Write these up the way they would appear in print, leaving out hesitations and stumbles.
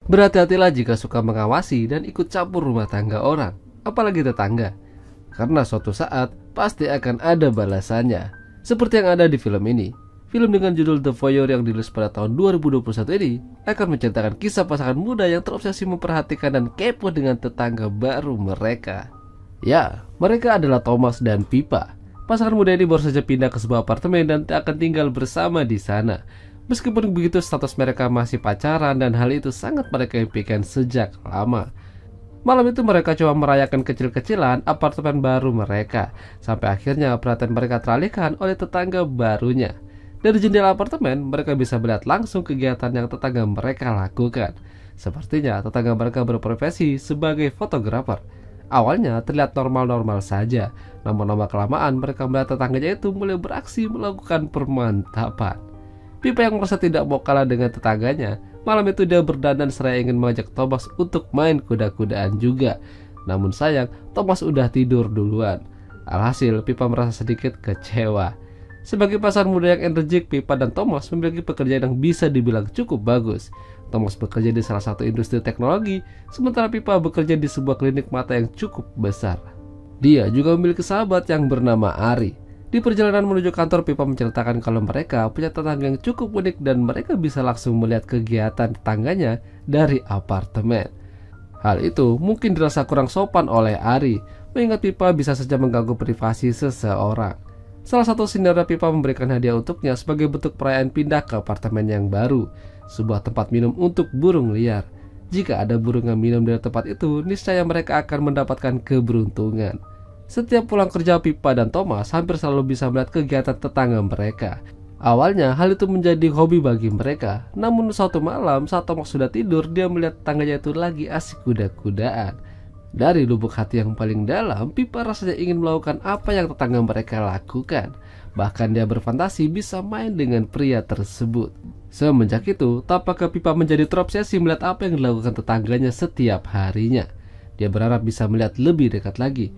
Berhati-hatilah jika suka mengawasi dan ikut campur rumah tangga orang, apalagi tetangga. Karena suatu saat pasti akan ada balasannya. Seperti yang ada di film ini. Film dengan judul The Voyeur yang dirilis pada tahun 2021 ini akan menceritakan kisah pasangan muda yang terobsesi memperhatikan dan kepo dengan tetangga baru mereka. Ya, mereka adalah Thomas dan Pippa. Pasangan muda ini baru saja pindah ke sebuah apartemen dan akan tinggal bersama di sana. Meskipun begitu, status mereka masih pacaran dan hal itu sangat mereka impikan sejak lama. Malam itu mereka coba merayakan kecil-kecilan apartemen baru mereka, sampai akhirnya perhatian mereka teralihkan oleh tetangga barunya. Dari jendela apartemen, mereka bisa melihat langsung kegiatan yang tetangga mereka lakukan. Sepertinya tetangga mereka berprofesi sebagai fotografer. Awalnya terlihat normal-normal saja, namun lama kelamaan mereka melihat tetangganya itu mulai beraksi melakukan permantapan. Pippa yang merasa tidak mau kalah dengan tetangganya, malam itu dia berdandan seraya ingin mengajak Thomas untuk main kuda-kudaan juga. Namun sayang, Thomas udah tidur duluan. Alhasil, Pippa merasa sedikit kecewa. Sebagai pasangan muda yang energik, Pippa dan Thomas memiliki pekerjaan yang bisa dibilang cukup bagus. Thomas bekerja di salah satu industri teknologi, sementara Pippa bekerja di sebuah klinik mata yang cukup besar. Dia juga memiliki sahabat yang bernama Ari. Di perjalanan menuju kantor, Pippa menceritakan kalau mereka punya tetangga yang cukup unik dan mereka bisa langsung melihat kegiatan tetangganya dari apartemen. Hal itu mungkin dirasa kurang sopan oleh Ari, mengingat Pippa bisa saja mengganggu privasi seseorang. Salah satu sindiran Pippa memberikan hadiah untuknya sebagai bentuk perayaan pindah ke apartemen yang baru, sebuah tempat minum untuk burung liar. Jika ada burung yang minum dari tempat itu, niscaya mereka akan mendapatkan keberuntungan. Setiap pulang kerja, Pippa dan Thomas hampir selalu bisa melihat kegiatan tetangga mereka. Awalnya hal itu menjadi hobi bagi mereka, namun suatu malam saat Thomas sudah tidur, dia melihat tetangganya itu lagi asik kuda-kudaan. Dari lubuk hati yang paling dalam, Pippa rasanya ingin melakukan apa yang tetangga mereka lakukan. Bahkan dia berfantasi bisa main dengan pria tersebut. Semenjak itu, tampaknya Pippa menjadi terobsesi melihat apa yang dilakukan tetangganya setiap harinya. Dia berharap bisa melihat lebih dekat lagi.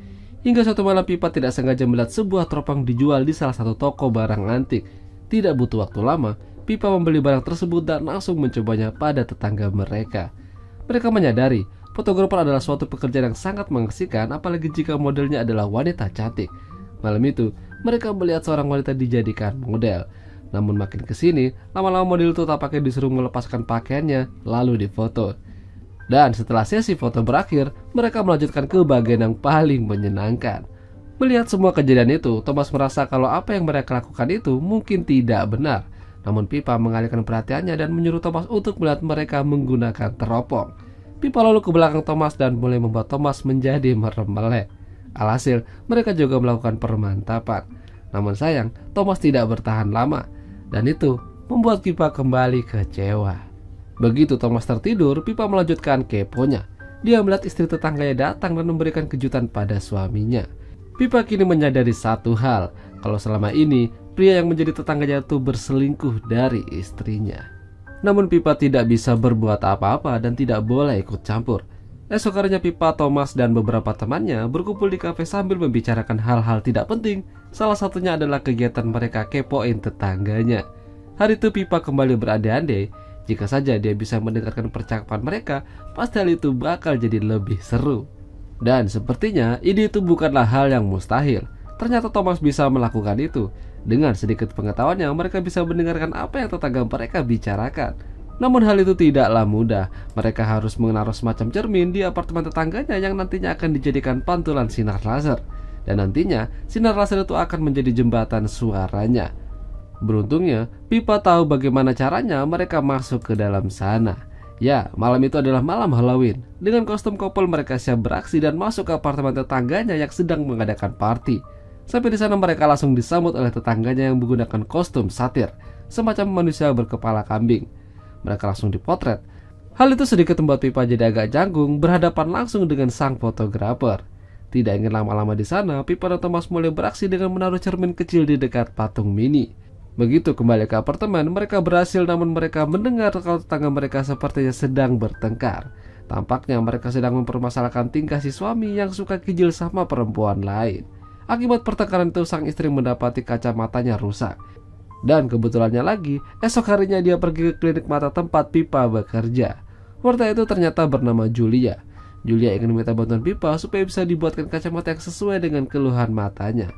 Hingga suatu malam Pippa tidak sengaja melihat sebuah teropong dijual di salah satu toko barang antik. Tidak butuh waktu lama, Pippa membeli barang tersebut dan langsung mencobanya pada tetangga mereka. Mereka menyadari fotografer adalah suatu pekerjaan yang sangat mengasihkan, apalagi jika modelnya adalah wanita cantik. Malam itu, mereka melihat seorang wanita dijadikan model. Namun makin kesini, lama-lama model itu tampaknya disuruh melepaskan pakaiannya, lalu difoto. Dan setelah sesi foto berakhir, mereka melanjutkan ke bagian yang paling menyenangkan. Melihat semua kejadian itu, Thomas merasa kalau apa yang mereka lakukan itu mungkin tidak benar. Namun Pippa mengalihkan perhatiannya dan menyuruh Thomas untuk melihat mereka menggunakan teropong. Pippa lalu ke belakang Thomas dan mulai membuat Thomas menjadi merem melek. Alhasil, mereka juga melakukan permantapan. Namun sayang, Thomas tidak bertahan lama. Dan itu membuat Pippa kembali kecewa. Begitu Thomas tertidur, Pippa melanjutkan keponya. Dia melihat istri tetangganya datang dan memberikan kejutan pada suaminya. Pippa kini menyadari satu hal, kalau selama ini pria yang menjadi tetangganya itu berselingkuh dari istrinya. Namun Pippa tidak bisa berbuat apa-apa dan tidak boleh ikut campur. Esok harinya Pippa, Thomas, dan beberapa temannya berkumpul di kafe sambil membicarakan hal-hal tidak penting. Salah satunya adalah kegiatan mereka kepoin tetangganya. Hari itu Pippa kembali berandai-andai, jika saja dia bisa mendengarkan percakapan mereka, pasti hal itu bakal jadi lebih seru. Dan sepertinya ide itu bukanlah hal yang mustahil. Ternyata Thomas bisa melakukan itu. Dengan sedikit pengetahuannya, mereka bisa mendengarkan apa yang tetangga mereka bicarakan. Namun hal itu tidaklah mudah. Mereka harus menaruh semacam cermin di apartemen tetangganya yang nantinya akan dijadikan pantulan sinar laser. Dan nantinya sinar laser itu akan menjadi jembatan suaranya. Beruntungnya, Pippa tahu bagaimana caranya mereka masuk ke dalam sana. Ya, malam itu adalah malam Halloween. Dengan kostum couple mereka siap beraksi dan masuk ke apartemen tetangganya yang sedang mengadakan party. Sampai di sana mereka langsung disambut oleh tetangganya yang menggunakan kostum satir, semacam manusia berkepala kambing. Mereka langsung dipotret. Hal itu sedikit membuat Pippa jadi agak janggung berhadapan langsung dengan sang fotografer. Tidak ingin lama-lama di sana, Pippa dan Thomas mulai beraksi dengan menaruh cermin kecil di dekat patung mini. Begitu kembali ke apartemen, mereka berhasil, namun mereka mendengar kalau tetangga mereka sepertinya sedang bertengkar. Tampaknya mereka sedang mempermasalahkan tingkah si suami yang suka kijil sama perempuan lain. Akibat pertengkaran itu, sang istri mendapati kacamatanya rusak. Dan kebetulannya lagi, esok harinya dia pergi ke klinik mata tempat Pippa bekerja. Wanita itu ternyata bernama Julia. Julia ingin meminta bantuan Pippa supaya bisa dibuatkan kacamata yang sesuai dengan keluhan matanya.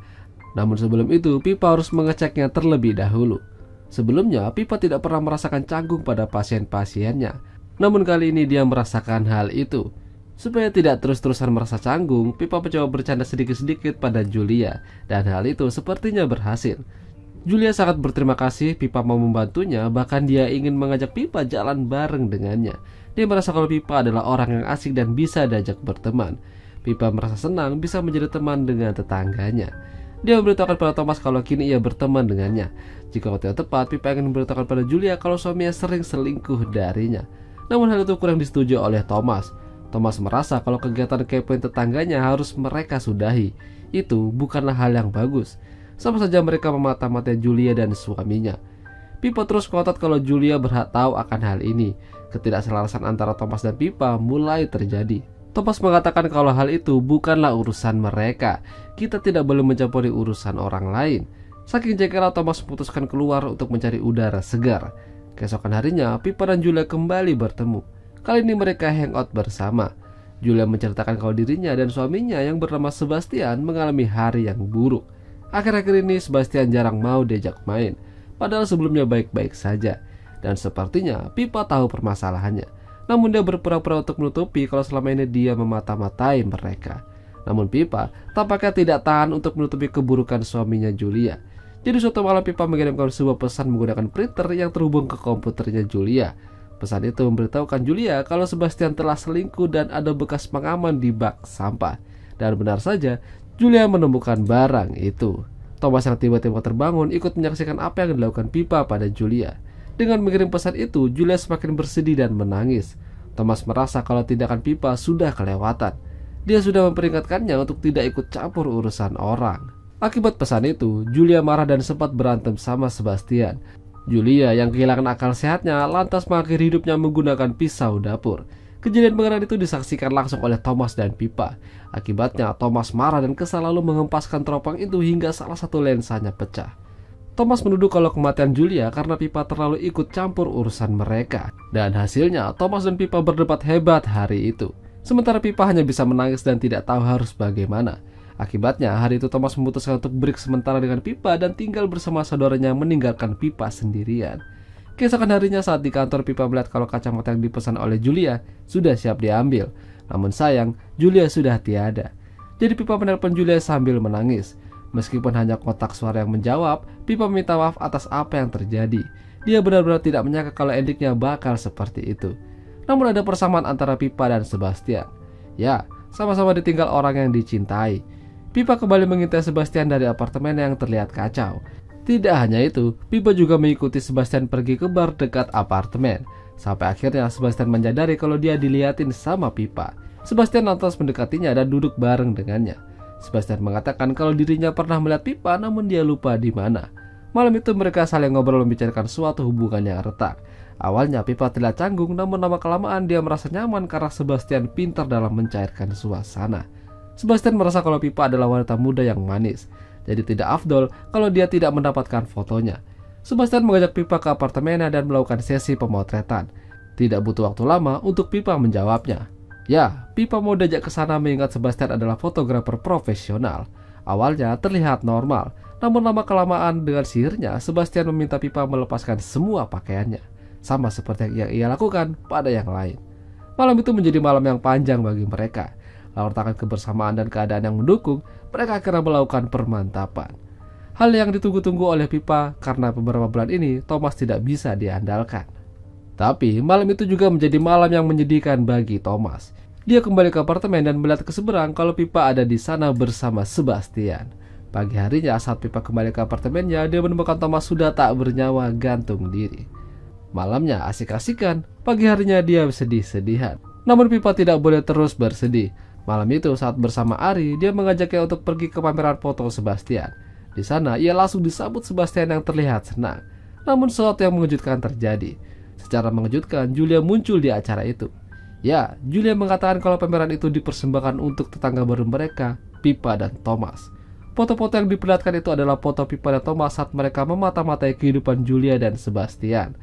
Namun sebelum itu, Pippa harus mengeceknya terlebih dahulu. Sebelumnya, Pippa tidak pernah merasakan canggung pada pasien-pasiennya. Namun kali ini dia merasakan hal itu. Supaya tidak terus-terusan merasa canggung, Pippa mencoba bercanda sedikit-sedikit pada Julia. Dan hal itu sepertinya berhasil. Julia sangat berterima kasih Pippa mau membantunya, bahkan dia ingin mengajak Pippa jalan bareng dengannya. Dia merasa kalau Pippa adalah orang yang asik dan bisa diajak berteman. Pippa merasa senang bisa menjadi teman dengan tetangganya. Dia memberitahukan pada Thomas kalau kini ia berteman dengannya. Jika waktu yang tepat, Pippa ingin memberitahukan pada Julia kalau suaminya sering selingkuh darinya. Namun hal itu kurang disetujui oleh Thomas. Thomas merasa kalau kegiatan kepoin tetangganya harus mereka sudahi. Itu bukanlah hal yang bagus. Sama saja mereka memata-matai Julia dan suaminya. Pippa terus ngotot kalau Julia berhak tahu akan hal ini. Ketidakselarasan antara Thomas dan Pippa mulai terjadi. Thomas mengatakan kalau hal itu bukanlah urusan mereka. Kita tidak boleh mencampuri urusan orang lain. Saking jengkelnya Thomas memutuskan keluar untuk mencari udara segar. Keesokan harinya, Pippa dan Julia kembali bertemu. Kali ini mereka hangout bersama. Julia menceritakan kalau dirinya dan suaminya yang bernama Sebastian mengalami hari yang buruk. Akhir-akhir ini Sebastian jarang mau diajak main, padahal sebelumnya baik-baik saja. Dan sepertinya Pippa tahu permasalahannya. Namun dia berpura-pura untuk menutupi kalau selama ini dia memata-matai mereka. Namun Pippa tampaknya tidak tahan untuk menutupi keburukan suaminya Julia. Jadi suatu malam Pippa mengirimkan sebuah pesan menggunakan printer yang terhubung ke komputernya Julia. Pesan itu memberitahukan Julia kalau Sebastian telah selingkuh dan ada bekas pengaman di bak sampah. Dan benar saja, Julia menemukan barang itu. Thomas yang tiba-tiba terbangun ikut menyaksikan apa yang dilakukan Pippa pada Julia. Dengan mengirim pesan itu, Julia semakin bersedih dan menangis. Thomas merasa kalau tindakan Pippa sudah kelewatan. Dia sudah memperingatkannya untuk tidak ikut campur urusan orang. Akibat pesan itu, Julia marah dan sempat berantem sama Sebastian. Julia yang kehilangan akal sehatnya lantas mengakhiri hidupnya menggunakan pisau dapur. Kejadian pengenalan itu disaksikan langsung oleh Thomas dan Pippa. Akibatnya Thomas marah dan kesal lalu mengempaskan teropong itu hingga salah satu lensanya pecah. Thomas menuduh kalau kematian Julia karena Pippa terlalu ikut campur urusan mereka. Dan hasilnya Thomas dan Pippa berdebat hebat hari itu. Sementara Pippa hanya bisa menangis dan tidak tahu harus bagaimana. Akibatnya hari itu Thomas memutuskan untuk break sementara dengan Pippa dan tinggal bersama saudaranya meninggalkan Pippa sendirian. Keesokan harinya saat di kantor Pippa melihat kalau kacamata yang dipesan oleh Julia sudah siap diambil. Namun sayang, Julia sudah tiada. Jadi Pippa menelpon Julia sambil menangis. Meskipun hanya kotak suara yang menjawab, Pippa meminta maaf atas apa yang terjadi. Dia benar-benar tidak menyangka kalau endingnya bakal seperti itu. Namun ada persamaan antara Pippa dan Sebastian. Ya, sama-sama ditinggal orang yang dicintai. Pippa kembali mengintai Sebastian dari apartemen yang terlihat kacau. Tidak hanya itu, Pippa juga mengikuti Sebastian pergi ke bar dekat apartemen. Sampai akhirnya Sebastian menyadari kalau dia dilihatin sama Pippa. Sebastian lantas mendekatinya dan duduk bareng dengannya. Sebastian mengatakan kalau dirinya pernah melihat Pippa namun dia lupa di mana. Malam itu mereka saling ngobrol membicarakan suatu hubungan yang retak. Awalnya Pippa terlihat canggung, namun lama-kelamaan dia merasa nyaman karena Sebastian pintar dalam mencairkan suasana. Sebastian merasa kalau Pippa adalah wanita muda yang manis. Jadi tidak afdol kalau dia tidak mendapatkan fotonya. Sebastian mengajak Pippa ke apartemennya dan melakukan sesi pemotretan. Tidak butuh waktu lama untuk Pippa menjawabnya. Ya, Pippa mau diajak ke sana mengingat Sebastian adalah fotografer profesional. Awalnya terlihat normal, namun lama-kelamaan dengan sihirnya Sebastian meminta Pippa melepaskan semua pakaiannya, sama seperti yang ia lakukan pada yang lain. Malam itu menjadi malam yang panjang bagi mereka. Lalu tangan kebersamaan dan keadaan yang mendukung, mereka akhirnya melakukan permantapan. Hal yang ditunggu-tunggu oleh Pippa karena beberapa bulan ini Thomas tidak bisa diandalkan. Tapi malam itu juga menjadi malam yang menyedihkan bagi Thomas. Dia kembali ke apartemen dan melihat ke seberang kalau Pippa ada di sana bersama Sebastian. Pagi harinya saat Pippa kembali ke apartemennya, dia menemukan Thomas sudah tak bernyawa gantung diri. Malamnya asik-asikan, pagi harinya dia sedih-sedihan. Namun Pippa tidak boleh terus bersedih. Malam itu saat bersama Ari, dia mengajaknya untuk pergi ke pameran foto Sebastian. Di sana ia langsung disambut Sebastian yang terlihat senang. Namun sesuatu yang mengejutkan terjadi. Secara mengejutkan, Julia muncul di acara itu. Ya, Julia mengatakan kalau pameran itu dipersembahkan untuk tetangga baru mereka, Pippa dan Thomas. Foto-foto yang diperlihatkan itu adalah foto Pippa dan Thomas saat mereka memata-matai kehidupan Julia dan Sebastian.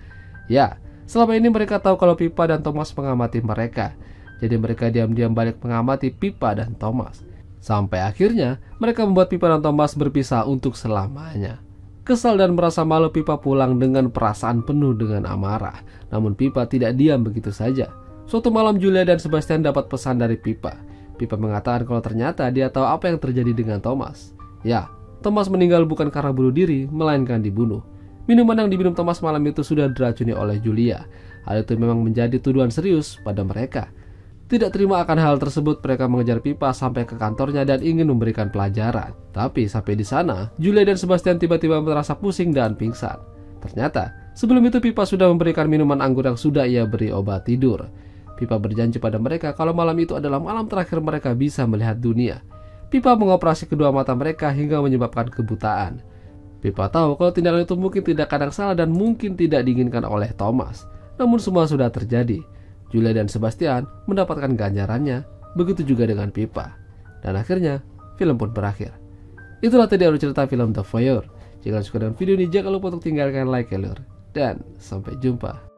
Ya, Selama ini mereka tahu kalau Pippa dan Thomas mengamati mereka. Jadi mereka diam-diam balik mengamati Pippa dan Thomas. Sampai akhirnya mereka membuat Pippa dan Thomas berpisah untuk selamanya. Kesal dan merasa malu, Pippa pulang dengan perasaan penuh dengan amarah. Namun Pippa tidak diam begitu saja. Suatu malam Julia dan Sebastian dapat pesan dari Pippa. Pippa mengatakan kalau ternyata dia tahu apa yang terjadi dengan Thomas. Ya, Thomas meninggal bukan karena bunuh diri, melainkan dibunuh. Minuman yang diminum Thomas malam itu sudah diracuni oleh Julia. Hal itu memang menjadi tuduhan serius pada mereka. Tidak terima akan hal tersebut, mereka mengejar Pippa sampai ke kantornya dan ingin memberikan pelajaran. Tapi sampai di sana, Julia dan Sebastian tiba-tiba merasa pusing dan pingsan. Ternyata, sebelum itu Pippa sudah memberikan minuman anggur yang sudah ia beri obat tidur. Pippa berjanji pada mereka kalau malam itu adalah malam terakhir mereka bisa melihat dunia. Pippa mengoperasi kedua mata mereka hingga menyebabkan kebutaan. Pippa tahu kalau tindakan itu mungkin tidak kadang salah dan mungkin tidak diinginkan oleh Thomas. Namun semua sudah terjadi. Julia dan Sebastian mendapatkan ganjarannya, begitu juga dengan Pippa. Dan akhirnya, film pun berakhir. Itulah tadi alur cerita film The Voyeur. Jika suka dengan video ini, jangan lupa untuk tinggalkan like ya lur. Dan sampai jumpa.